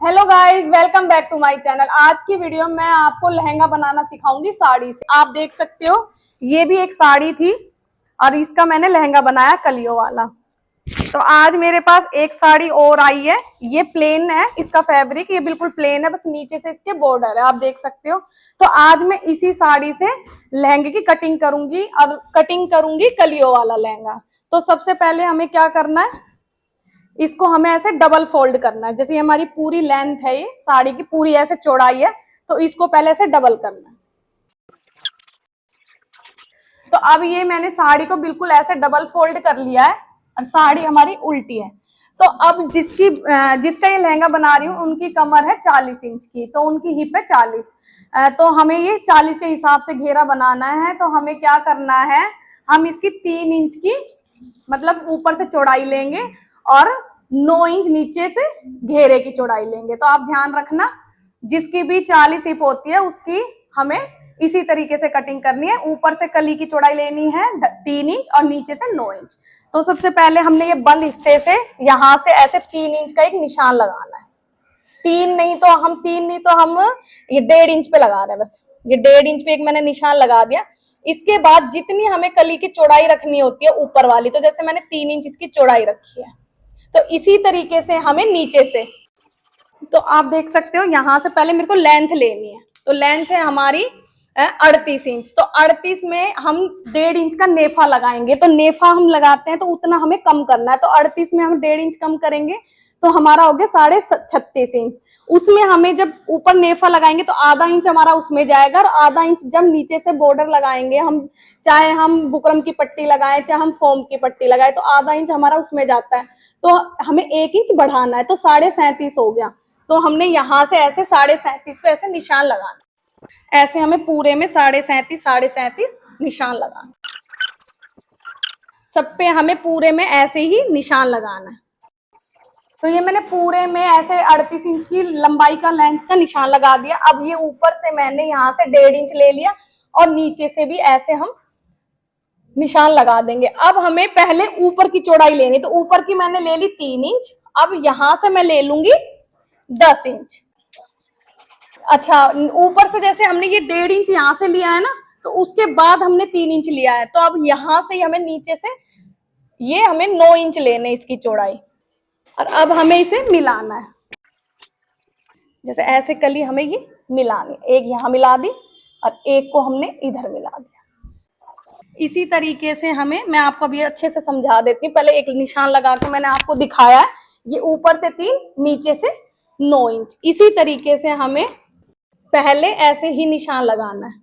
Hello guys, welcome back to my channel. आज की video में मैं आपको लहंगा बनाना सिखाऊंगी साड़ी से। आप देख सकते हो ये भी एक साड़ी थी और इसका मैंने लहंगा बनाया कलियों वाला। तो आज मेरे पास एक साड़ी और आई है। ये प्लेन है, इसका फैब्रिक ये बिल्कुल प्लेन है, बस नीचे से इसके बॉर्डर है, आप देख सकते हो। तो आज मैं इसी साड़ी से लहंगे की कटिंग करूंगी और कटिंग करूंगी कलियों वाला लहंगा। तो सबसे पहले हमें क्या करना है, इसको हमें ऐसे डबल फोल्ड करना है। जैसे हमारी पूरी लेंथ है, ये साड़ी की पूरी ऐसे चौड़ाई है, तो इसको पहले ऐसे डबल करना है। तो अब ये मैंने साड़ी को बिल्कुल ऐसे डबल फोल्ड कर लिया है और साड़ी हमारी उल्टी है। तो अब जिसका ये लहंगा बना रही हूँ उनकी कमर है 40 इंच की, तो उनकी हिप है 40। तो हमें ये 40 के हिसाब से घेरा बनाना है। तो हमें क्या करना है, हम इसकी 3 इंच की मतलब ऊपर से चौड़ाई लेंगे और 9 इंच नीचे से घेरे की चौड़ाई लेंगे। तो आप ध्यान रखना, जिसकी भी 40 हिप होती है उसकी हमें इसी तरीके से कटिंग करनी है। ऊपर से कली की चौड़ाई लेनी है 3 इंच और नीचे से 9 इंच। तो सबसे पहले हमने ये बंद हिस्से से यहाँ से ऐसे 3 इंच का एक निशान लगाना है। 3 नहीं तो हम ये 1.5 इंच पे लगा रहे हैं, बस ये 1.5 इंच पे एक मैंने निशान लगा दिया। इसके बाद जितनी हमें कली की चौड़ाई रखनी होती है ऊपर वाली, तो जैसे मैंने 3 इंच इसकी चौड़ाई रखी है, तो इसी तरीके से हमें नीचे से, तो आप देख सकते हो यहाँ से पहले मेरे को लेंथ लेनी है। तो लेंथ है हमारी 38 इंच। तो 38 में हम 1.5 इंच का नेफा लगाएंगे। तो नेफा हम लगाते हैं तो उतना हमें कम करना है। तो 38 में हम 1.5 इंच कम करेंगे तो हमारा हो गया 36.5 इंच। उसमें हमें जब ऊपर नेफा लगाएंगे तो आधा इंच हमारा उसमें जाएगा और आधा इंच जब नीचे से बॉर्डर लगाएंगे, हम चाहे हम बुकरम की पट्टी लगाएं चाहे हम फोम की पट्टी लगाएं, तो आधा इंच हमारा उसमें जाता है। तो हमें 1 इंच बढ़ाना है, तो 37.5 हो गया। तो हमने यहाँ से ऐसे 37.5 पे ऐसे निशान लगाना, ऐसे हमें पूरे में 37.5 निशान लगाना। सब पे हमें पूरे में ऐसे ही निशान लगाना है। तो ये मैंने पूरे में ऐसे 38 इंच की लंबाई का लेंथ का निशान लगा दिया। अब ये ऊपर से मैंने यहाँ से 1.5 इंच ले लिया और नीचे से भी ऐसे हम निशान लगा देंगे। अब हमें पहले ऊपर की चौड़ाई लेनी, तो ऊपर की मैंने ले ली 3 इंच। अब यहां से मैं ले लूंगी 10 इंच। अच्छा, ऊपर से जैसे हमने ये 1.5 इंच यहाँ से लिया है ना, तो उसके बाद हमने 3 इंच लिया है। तो अब यहां से हमें नीचे से ये हमें 9 इंच लेने इसकी चौड़ाई, और अब हमें इसे मिलाना है। जैसे ऐसे कली हमें ये मिलानी, एक यहाँ मिला दी और एक को हमने इधर मिला दिया। इसी तरीके से मैं आपको अभी अच्छे से समझा देती हूँ। पहले एक निशान लगा के मैंने आपको दिखाया है, ये ऊपर से 3 नीचे से 9 इंच। इसी तरीके से हमें पहले ऐसे ही निशान लगाना है।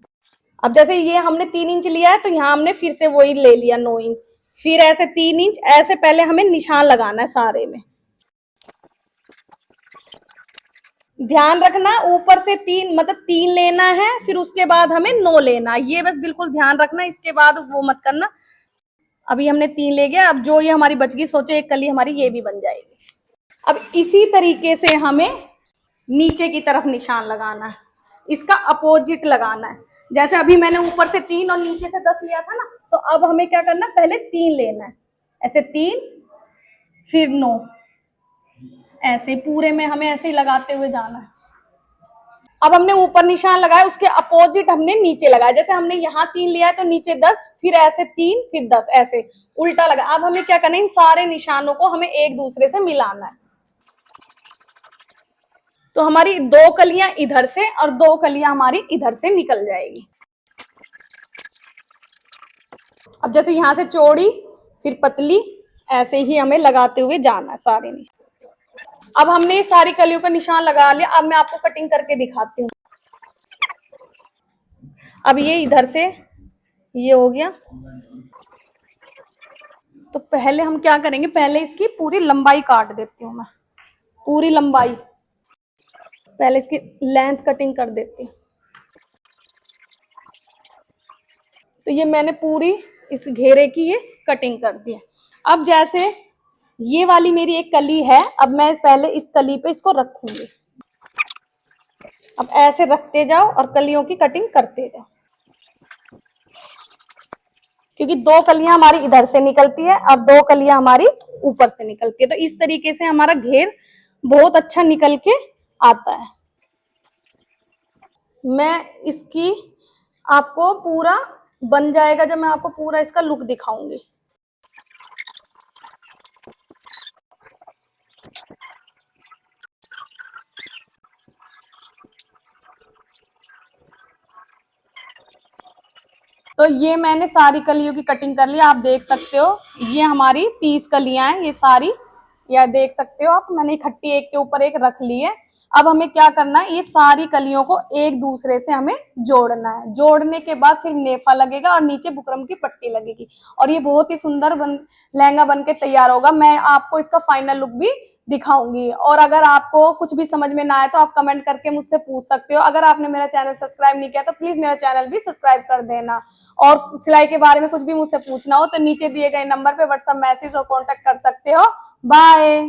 अब जैसे ये हमने 3 इंच लिया है तो यहाँ हमने फिर से वही ले लिया 9 इंच, फिर ऐसे 3 इंच, ऐसे पहले हमें निशान लगाना है सारे में। ध्यान रखना, ऊपर से 3 मतलब 3 लेना है, फिर उसके बाद हमें 9 लेना, ये बस बिल्कुल ध्यान रखना। इसके बाद वो मत करना। अभी हमने 3 ले गया, अब जो ये हमारी बच गई, सोचे एक कली हमारी ये भी बन जाएगी। अब इसी तरीके से हमें नीचे की तरफ निशान लगाना है, इसका अपोजिट लगाना है। जैसे अभी मैंने ऊपर से 3 और नीचे से 10 लिया था ना, तो अब हमें क्या करना है, पहले 3 लेना है, ऐसे 3 फिर 9, ऐसे पूरे में हमें ऐसे ही लगाते हुए जाना है। अब हमने ऊपर निशान लगाया, उसके अपोजिट हमने नीचे लगाया। जैसे हमने यहाँ 3 लिया है तो नीचे 10, फिर ऐसे 3 फिर 10, ऐसे उल्टा लगा। अब हमें क्या करना है, इन सारे निशानों को हमें एक दूसरे से मिलाना है। तो हमारी 2 कलियां इधर से और 2 कलियां हमारी इधर से निकल जाएगी। अब जैसे यहाँ से चौड़ी फिर पतली, ऐसे ही हमें लगाते हुए जाना है सारे निशान। अब हमने ये सारी कलियों का निशान लगा लिया। अब मैं आपको कटिंग करके दिखाती हूँ। अब ये इधर से ये हो गया। तो पहले हम क्या करेंगे, पहले इसकी पूरी लंबाई काट देती हूँ मैं, पूरी लंबाई पहले इसकी लेंथ कटिंग कर देती हूँ। तो ये मैंने पूरी इस घेरे की ये कटिंग कर दी है। अब जैसे ये वाली मेरी एक कली है, अब मैं पहले इस कली पे इसको रखूंगी। अब ऐसे रखते जाओ और कलियों की कटिंग करते जाओ, क्योंकि 2 कलियां हमारी इधर से निकलती है और 2 कलियां हमारी ऊपर से निकलती है। तो इस तरीके से हमारा घेर बहुत अच्छा निकल के आता है। मैं इसकी आपको पूरा बन जाएगा जब मैं आपको पूरा इसका लुक दिखाऊंगी। तो ये मैंने सारी कलियों की कटिंग कर ली, आप देख सकते हो। ये हमारी 30 कलियां हैं ये सारी, या देख सकते हो आप, मैंने इकट्ठी एक के ऊपर एक रख ली है। अब हमें क्या करना है, ये सारी कलियों को एक दूसरे से हमें जोड़ना है। जोड़ने के बाद फिर नेफा लगेगा और नीचे बुकरम की पट्टी लगेगी और ये बहुत ही सुंदर लहंगा बन के तैयार होगा। मैं आपको इसका फाइनल लुक भी दिखाऊंगी। और अगर आपको कुछ भी समझ में ना आए तो आप कमेंट करके मुझसे पूछ सकते हो। अगर आपने मेरा चैनल सब्सक्राइब नहीं किया तो प्लीज मेरा चैनल भी सब्सक्राइब कर देना। और सिलाई के बारे में कुछ भी मुझसे पूछना हो तो नीचे दिए गए नंबर पे व्हाट्सएप मैसेज और कांटेक्ट कर सकते हो। बाय।